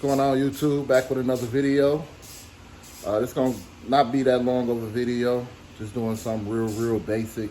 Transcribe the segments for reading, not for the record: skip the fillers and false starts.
What's going on, YouTube? Back with another video. It's gonna not be that long of a video. Just doing something real basic.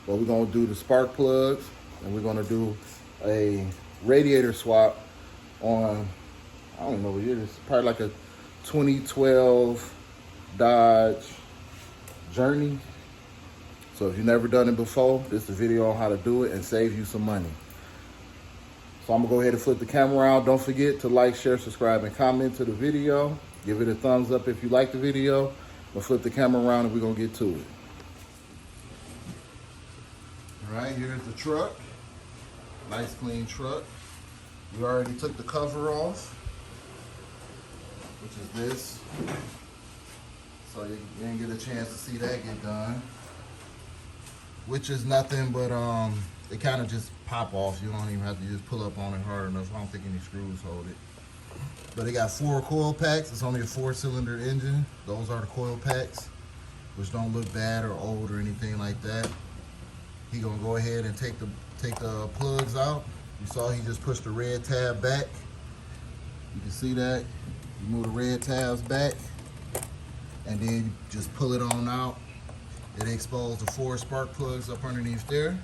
But we're gonna do the spark plugs, and we're gonna do a radiator swap on, I don't know what year this is, probably like a 2012 Dodge Journey. So if you've never done it before, this is a video on how to do it and save you some money. So I'm gonna go ahead and flip the camera around. Don't forget to like, share, subscribe, and comment to the video. Give it a thumbs up if you like the video. We'll flip the camera around and we're gonna get to it. All right, here's the truck. Nice clean truck. We already took the cover off, which is this. So you didn't get a chance to see that get done. Which is nothing but they kind of just pop off. You don't even have to just pull up on it hard enough. I don't think any screws hold it. But it got 4 coil packs. It's only a 4-cylinder engine. Those are the coil packs, which don't look bad or old or anything like that. He gonna go ahead and take the plugs out. You saw he just pushed the red tab back. You can see that. You move the red tabs back, and then you just pull it on out. It exposed the 4 spark plugs up underneath there.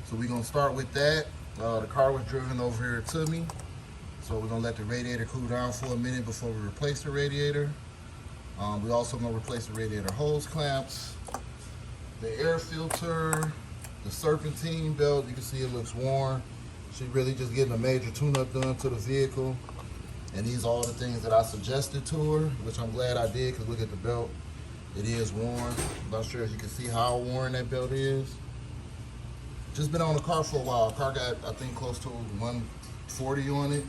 So we're gonna start with that. The car was driven over here to me. So we're gonna let the radiator cool down for a minute before we replace the radiator. We also gonna replace the radiator hose clamps, the air filter, the serpentine belt. You can see it looks worn. She's really just getting a major tune-up done to the vehicle. And these are all the things that I suggested to her, which I'm glad I did, because look at the belt. It is worn. I'm not sure if you can see how worn that belt is. Just been on the car for a while. The car got, I think, close to 140 on it.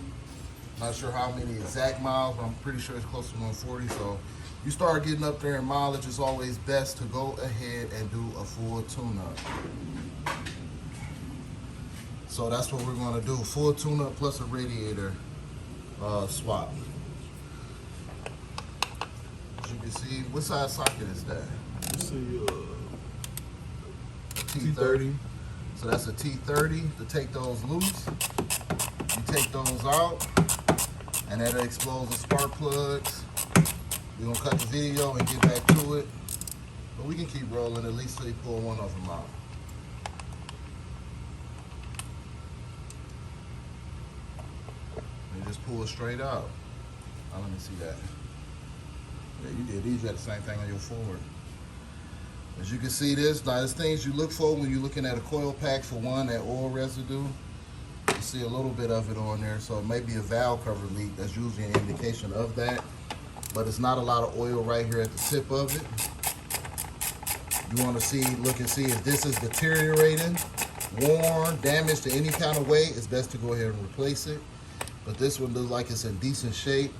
Not sure how many exact miles, but I'm pretty sure it's close to 140. So you start getting up there in mileage, it's always best to go ahead and do a full tune-up. So that's what we're gonna do. Full tune-up plus a radiator swap. As you can see, what size socket is that? Let's see, T30. So that's a T30. To take those loose, you take those out, and that'll expose the spark plugs. We're gonna cut the video and get back to it, but we can keep rolling at least till you pull one of them out. And just pull it straight out. Now let me see that. Yeah, you did. These got the same thing on your Ford. As you can see this, now there's things you look for when you're looking at a coil pack. For one, that oil residue. You see a little bit of it on there, so it may be a valve cover leak. That's usually an indication of that. But it's not a lot of oil right here at the tip of it. You want to see, look and see if this is deteriorating, worn, damaged in any kind of way. It's best to go ahead and replace it. But this one looks like it's in decent shape.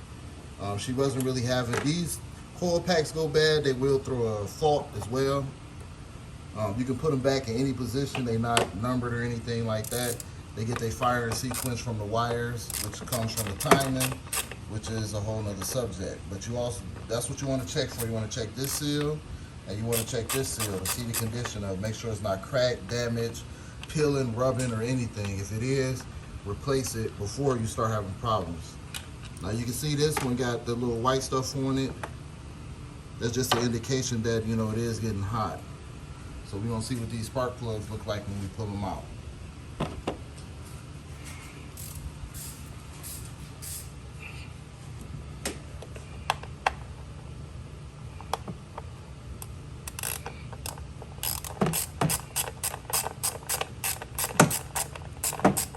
She wasn't really having these. Coil packs go bad, they will throw a fault as well. You can put them back in any position. They're not numbered or anything like that. They get their firing sequence from the wires, which comes from the timing, which is a whole nother subject. But you also, that's what you want to check for. You want to check this seal, and you want to check this seal to see the condition of it. Make sure it's not cracked, damaged, peeling, rubbing, or anything. If it is, replace it before you start having problems. Now you can see this one got the little white stuff on it. That's just an indication that, you know, it is getting hot. So we're gonna see what these spark plugs look like when we pull them out.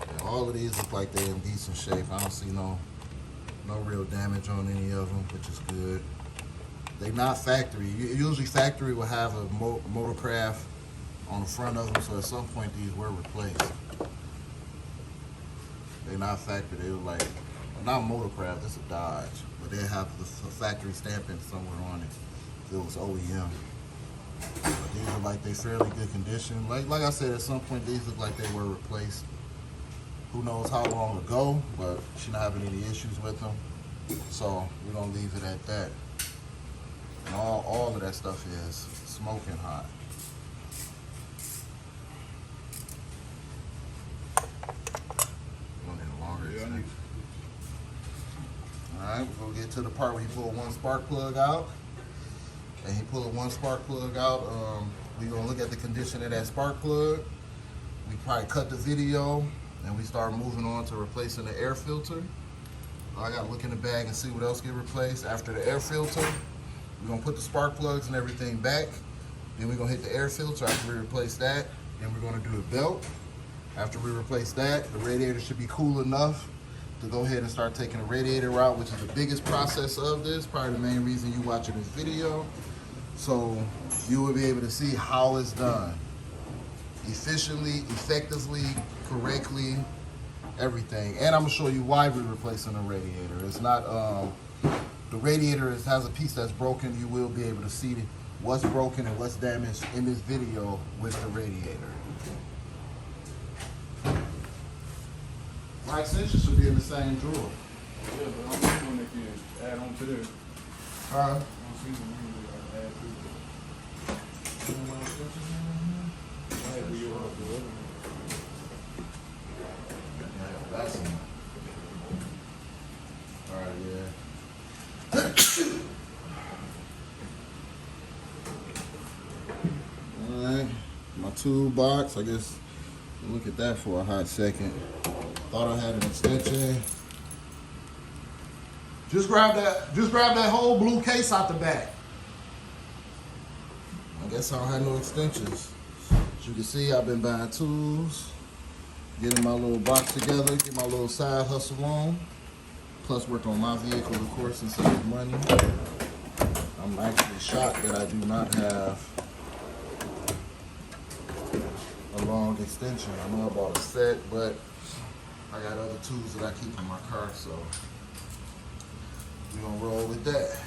Yeah, all of these look like they're in decent shape. I don't see no real damage on any of them, which is good. They're not factory. Usually factory will have a motorcraft on the front of them, so at some point these were replaced. They're not factory. They were like, not motorcraft, it's a Dodge, but they have the factory stamping somewhere on it. If it was OEM. But these are like they fairly good condition. Like I said, at some point these look like they were replaced. Who knows how long ago, but she's not having any issues with them. So we're gonna leave it at that. And all of that stuff is smoking hot. You want it longer? Yeah, we'll get to the part where he pulled one spark plug out. And he pulled one spark plug out. We're gonna look at the condition of that spark plug. We probably cut the video and we start moving on to replacing the air filter. I gotta look in the bag and see what else get replaced. After the air filter, we're gonna put the spark plugs and everything back. Then we're gonna hit the air filter after we replace that. Then we're gonna do the belt. After we replace that, the radiator should be cool enough to go ahead and start taking the radiator out, which is the biggest process of this, probably the main reason you watching this video. So you will be able to see how it's done. Efficiently, effectively, correctly, everything. And I'm gonna show you why we're replacing the radiator. It's not, the radiator has a piece that's broken. You will be able to see what's broken and what's damaged in this video with the radiator. My extension should be in the same drawer. Yeah, but I'm just wondering if you add on to there. Huh? I'm seeing the ring that I add to it. I had to get off the other one. Yeah, that's enough. All right, yeah. All right, my toolbox. I guess look at that for a hot second. Thought I had an extension. Just grab that whole blue case out the back. I guess I don't have no extensions. As you can see, I've been buying tools, getting my little box together, get my little side hustle on, plus work on my vehicle, of course, and save money. I'm actually shocked that I do not have a long extension. I know I bought a set, but I got other tools that I keep in my car, so we're gonna roll with that.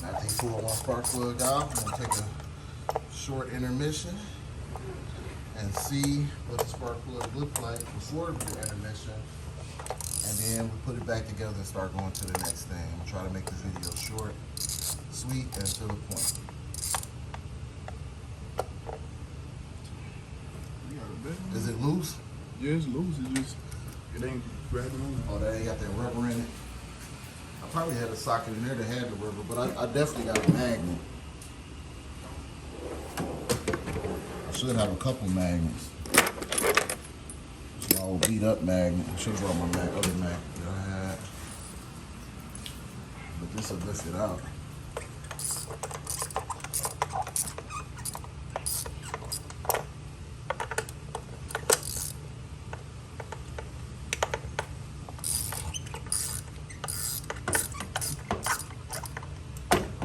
After you pull one spark plug out, I'm gonna take a short intermission and see what the spark plug looked like before the intermission. And then we put it back together and start going to the next thing. I'm gonna try to make this video short, sweet, and to the point. You got a bit? Is it loose? Yeah, it's loose. It ain't grabbing on. Oh, that ain't got that rubber in it. I probably had a socket in there that had the rubber, but I definitely got a magnet. I should have a couple magnets. It's my old beat up magnet. I should have brought my other magnet that I had. But this will lift it out.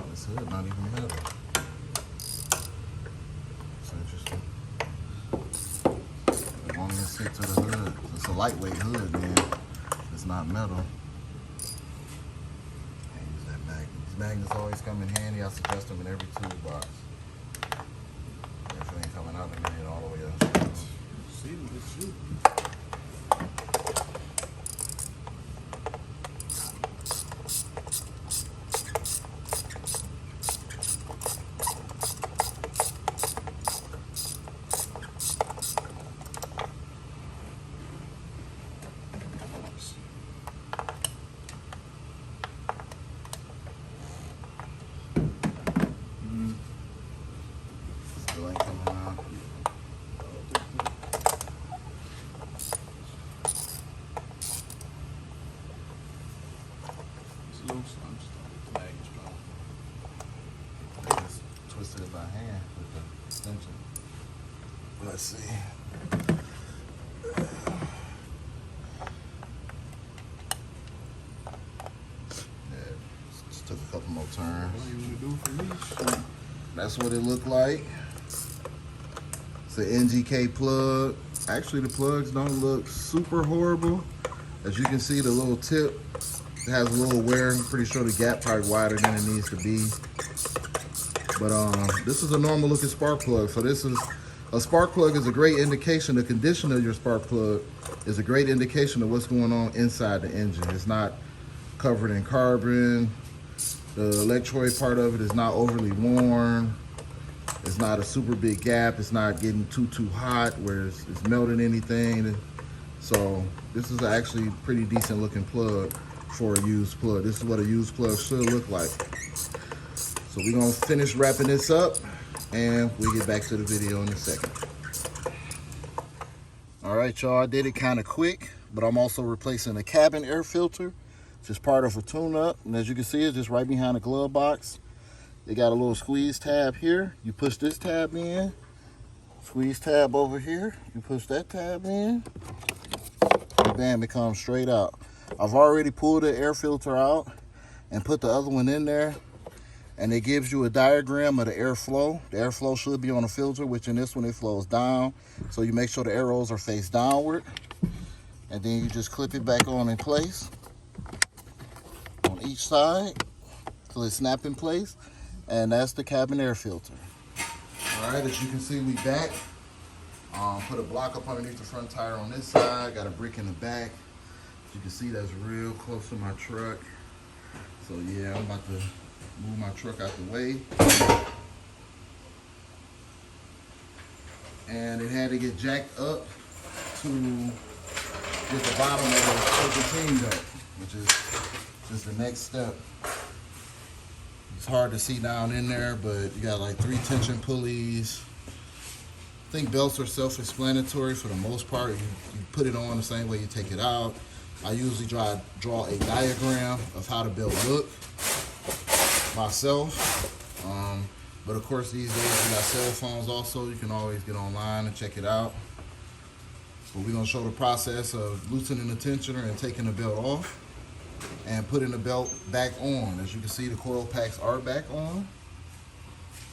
This hood not even metal. It's interesting. As long as it sticks to the hood. It's a lightweight hood, man. It's not metal. Can't use that magnet. These magnets always come in handy. I suggest them in every toolbox. If it ain't coming out in it all the way up. See, it's shoot. Still ain't coming out. It's loose. I'm just the mag is strong. I just twisted it by hand with the extension. Let's see. Yeah, just took a couple more turns. What you want to do for me? Shoot. That's what it looked like. It's an NGK plug. Actually, the plugs don't look super horrible. As you can see, the little tip has a little wear. I'm pretty sure the gap probably wider than it needs to be. But this is a normal looking spark plug. So this is a spark plug is a great indication. The condition of your spark plug is a great indication of what's going on inside the engine. It's not covered in carbon. The electrode part of it is not overly worn. It's not a super big gap. It's not getting too hot where it's melting anything. So this is actually a pretty decent looking plug for a used plug. This is what a used plug should look like. So we're gonna finish wrapping this up and we'll get back to the video in a second. All right, y'all, I did it kind of quick, but I'm also replacing the cabin air filter. It's just part of a tune-up, and as you can see, it's just right behind the glove box. They got a little squeeze tab here. You push this tab in, squeeze tab over here. You push that tab in, and bam, it comes straight out. I've already pulled the air filter out and put the other one in there, and it gives you a diagram of the airflow. The airflow should be on the filter, which in this one it flows down. So you make sure the arrows are face downward, and then you just clip it back on in place on each side till it snap in place, and that's the cabin air filter. All right, as you can see, we back. Put a block up underneath the front tire on this side, got a brick in the back. As you can see, that's real close to my truck. So yeah, I'm about to move my truck out the way. And it had to get jacked up to get the bottom of the serpentine up, which is just the next step. It's hard to see down in there, but you got like 3 tension pulleys. I think belts are self-explanatory for the most part. You put it on the same way you take it out. I usually draw a diagram of how the belt look myself. But of course these days we got cell phones also. You can always get online and check it out. But we're gonna show the process of loosening the tensioner and taking the belt off and putting the belt back on. As you can see, the coil packs are back on.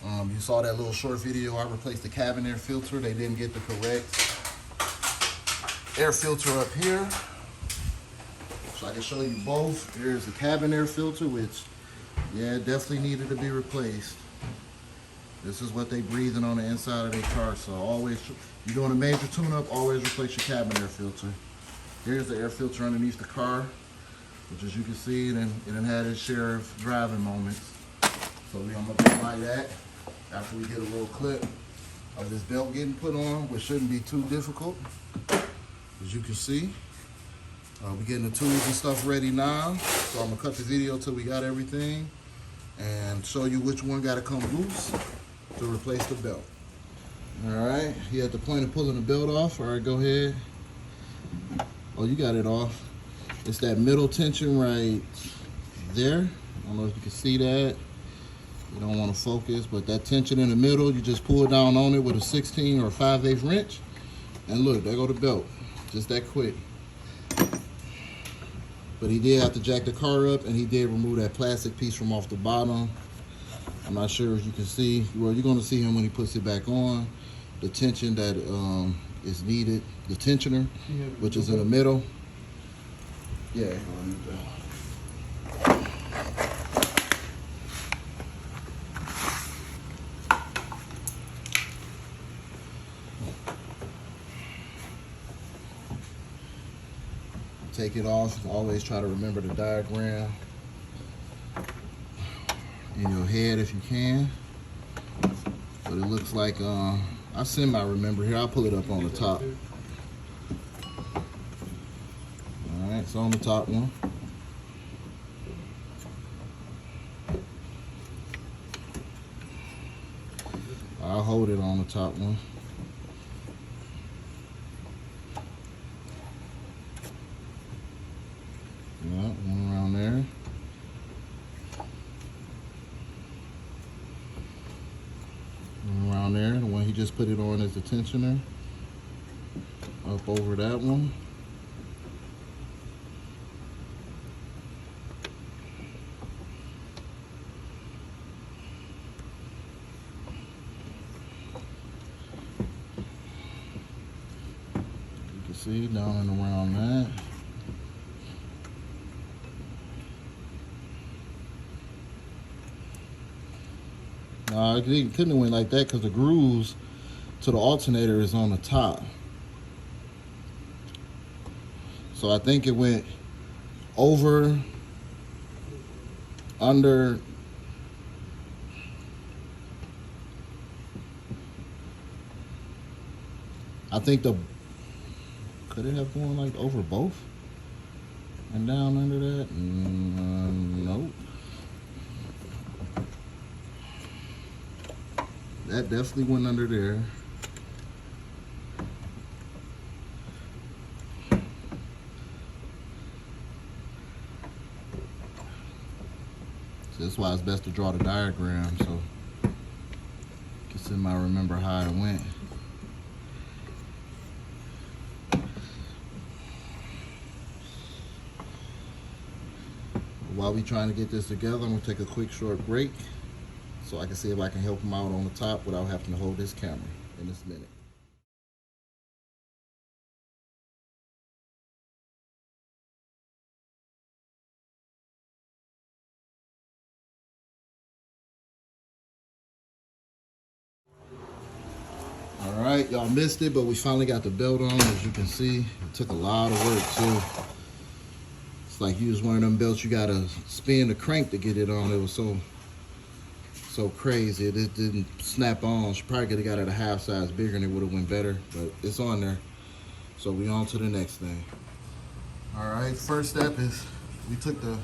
You saw that little short video. I replaced the cabin air filter. They didn't get the correct air filter up here. So I can show you both. Here's the cabin air filter, which, yeah, definitely needed to be replaced. This is what they breathing on the inside of their car. So always, you're doing a major tune-up, always replace your cabin air filter. Here's the air filter underneath the car, which as you can see, it had its share of driving moments. So I'm gonna apply that after we get a little clip of this belt getting put on, which shouldn't be too difficult. As you can see, we're getting the tools and stuff ready now. So I'm gonna cut the video till we got everything and show you which one gotta come loose to replace the belt. All right, you at the point of pulling the belt off. All right, go ahead. Oh, you got it off. It's that middle tension right there. I don't know if you can see that. You don't want to focus, but that tension in the middle, you just pull down on it with a 16 or 5/8 wrench. And look, there go the belt. Just that quick. But he did have to jack the car up, and he did remove that plastic piece from off the bottom. I'm not sure if you can see. Well, you're going to see him when he puts it back on. The tension that is needed, the tensioner, which is in the middle. Yeah. Take it off. Always try to remember the diagram in your head if you can. But it looks like I semi-remember here. I'll pull it up on the top. All right, so on the top one. I'll hold it on the top one. Yeah, one around there. One around there. The one he just put it on is the tensioner. Up over that one. You can see down and around that. It couldn't have went like that because the grooves to the alternator is on the top. So I think it went over, under, I think could it have gone like over both and down under that? Nope. That definitely went under there. So that's why it's best to draw the diagram so I remember how it went. While we trying to get this together, I'm gonna take a quick short break so I can see if I can help him out on the top without having to hold this camera in this minute. All right, y'all missed it, but we finally got the belt on. As you can see, it took a lot of work too. It's like you was one of them belts you gotta spin the crank to get it on. It was so crazy. It didn't snap on. She probably could have got it a half size bigger and it would have went better, but it's on there. So we on to the next thing. All right, first step is we took the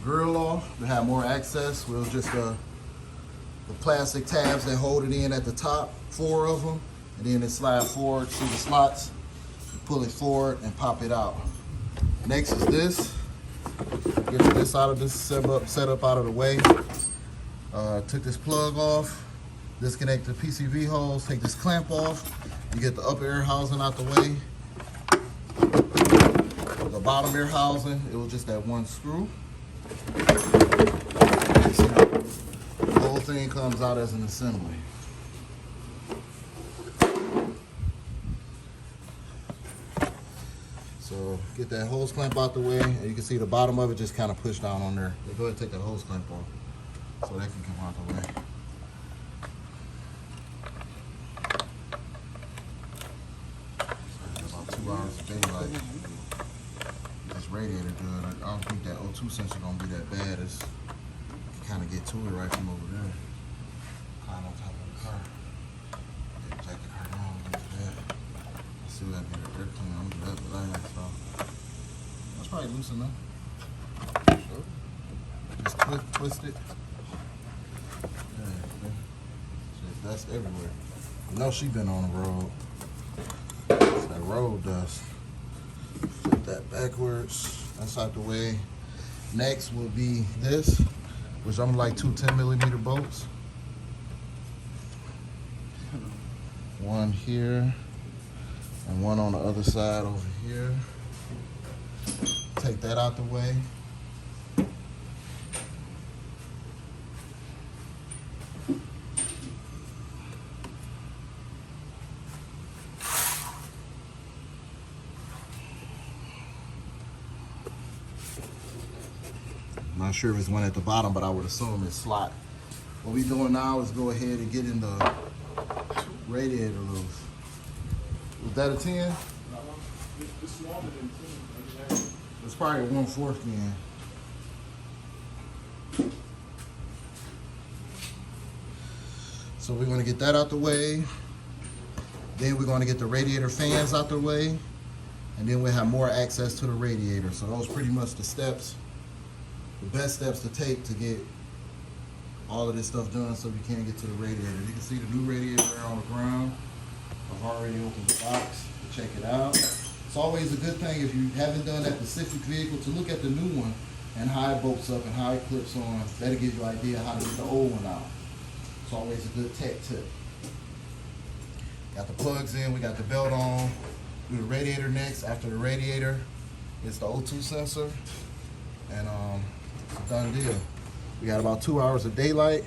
grill off to have more access. We'll just the plastic tabs that hold it in at the top, 4 of them, and then it slide forward to the slots, pull it forward and pop it out. Next is this. Get this out of this setup out of the way. Took this plug off, disconnect the PCV holes, take this clamp off. You get the upper air housing out the way. The bottom air housing, it was just that one screw. The whole thing comes out as an assembly. So get that hose clamp out the way, and you can see the bottom of it just kind of pushed down on there. Go ahead and take that hose clamp off so that can come out the way. So about 2 hours of daylight. This radiator good. I don't think that O2 sensor gonna be that bad. You can kind of get to it right from over there. Climb on top of the car. Jack the car down a little bit. I still gotta get the air clean. I'm gonna do that last, so that's probably loose enough. So, just twist it. Just dust everywhere. You know she been on the road. It's that road dust. Flip that backwards. That's out the way. Next will be this, which I'm like 2 10mm bolts. One here and one on the other side over here. Take that out the way. I'm not sure if it's one at the bottom, but I would assume it's slot. What we're doing now is go ahead and get in the radiator loose. Was that a 10? It's smaller than 10. It's probably a 1/4 then. So we're gonna get that out the way. Then we're gonna get the radiator fans out the way. And then we'll have more access to the radiator. So those are pretty much the steps, the best steps to take to get all of this stuff done so we can get to the radiator. You can see the new radiator on the ground. I've already opened the box to check it out. It's always a good thing if you haven't done that specific vehicle to look at the new one and how it bolts up and how it clips on. That'll give you an idea how to get the old one out. It's always a good tech tip. Got the plugs in, we got the belt on. Do the radiator next. After the radiator, it's the O2 sensor. And it's a done deal. We got about 2 hours of daylight.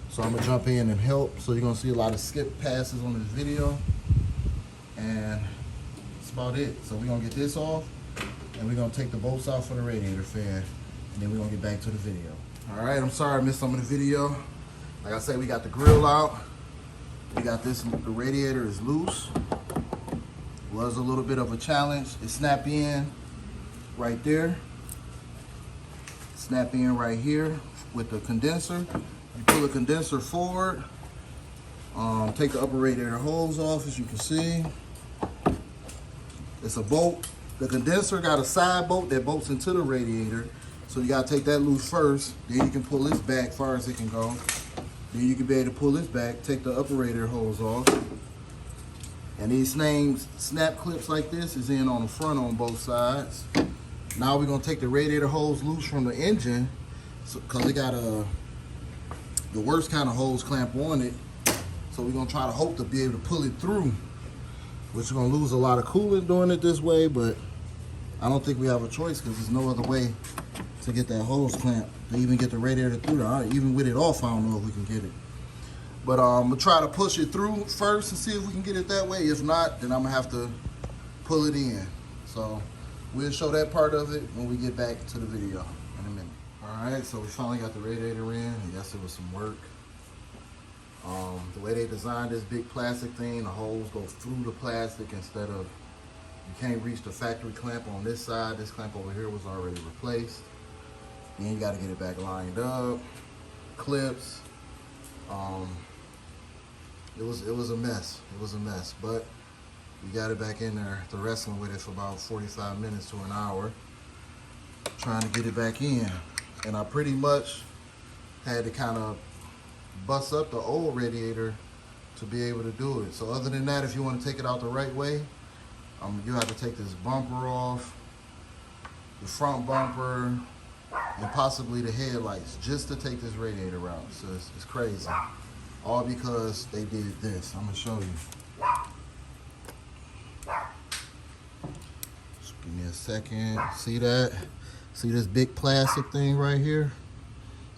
So I'm gonna jump in and help. So you're gonna see a lot of skip passes on this video. And that's about it. So we're gonna get this off and we're gonna take the bolts out for the radiator fan. And then we're gonna get back to the video. All right, I'm sorry I missed some of the video. Like I said, we got the grill out. We got this, the radiator is loose. Was a little bit of a challenge. It snapped in right there. Snap in right here with the condenser. You pull the condenser forward Take the upper radiator hose off, as you can see. It's a bolt. The condenser got a side bolt that bolts into the radiator. So you gotta take that loose first. Then you can pull this back far as it can go. Then you can be able to pull this back, take the upper radiator hose off. And these names, snap clips like this is in on the front on both sides. Now we're gonna take the radiator hose loose from the engine, cause it got the worst kind of hose clamp on it. So we're gonna try to hope to be able to pull it through, which is gonna lose a lot of coolant doing it this way, but I don't think we have a choice because there's no other way to get that hose clamp to even get the radiator through there. Even with it off, I don't know if we can get it. But I'm gonna try to push it through first and see if we can get it that way. If not, then I'm gonna have to pull it in. So we'll show that part of it when we get back to the video in a minute. All right, so we finally got the radiator in. Yes, it was some work. The way they designed this big plastic thing, the holes go through the plastic instead of, you can't reach the factory clamp on this side. This clamp over here was already replaced. Then you got to get it back lined up, clips. It was a mess. It was a mess, but we got it back in there. The wrestling with it for about 45 minutes to an hour, trying to get it back in. And I pretty much had to kind of bust up the old radiator to be able to do it. So other than that, if you want to take it out the right way, you have to take this bumper off, the front bumper, and possibly the headlights just to take this radiator out. So it's crazy. All because they did this. I'm gonna show you. Just give me a second. See that? See this big plastic thing right here?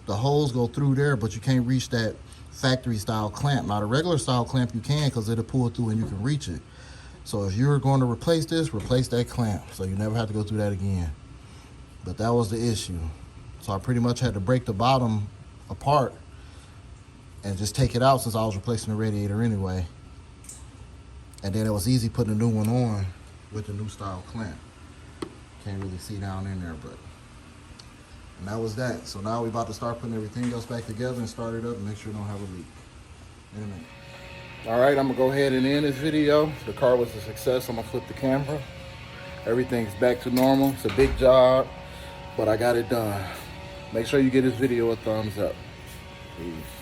The holes go through there, but you can't reach that factory style clamp. Now the regular style clamp you can, because it'll pull through and you can reach it. So if you're going to replace this, replace that clamp so you never have to go through that again. But that was the issue. So I pretty much had to break the bottom apart and just take it out since I was replacing the radiator anyway. And then it was easy putting a new one on with the new style clamp. Can't really see down in there, but. And that was that. So now we're about to start putting everything else back together and start it up and make sure it don't have a leak. In a minute. All right, I'm gonna go ahead and end this video. The car was a success. I'm gonna flip the camera. Everything's back to normal. It's a big job, but I got it done. Make sure you give this video a thumbs up. Peace.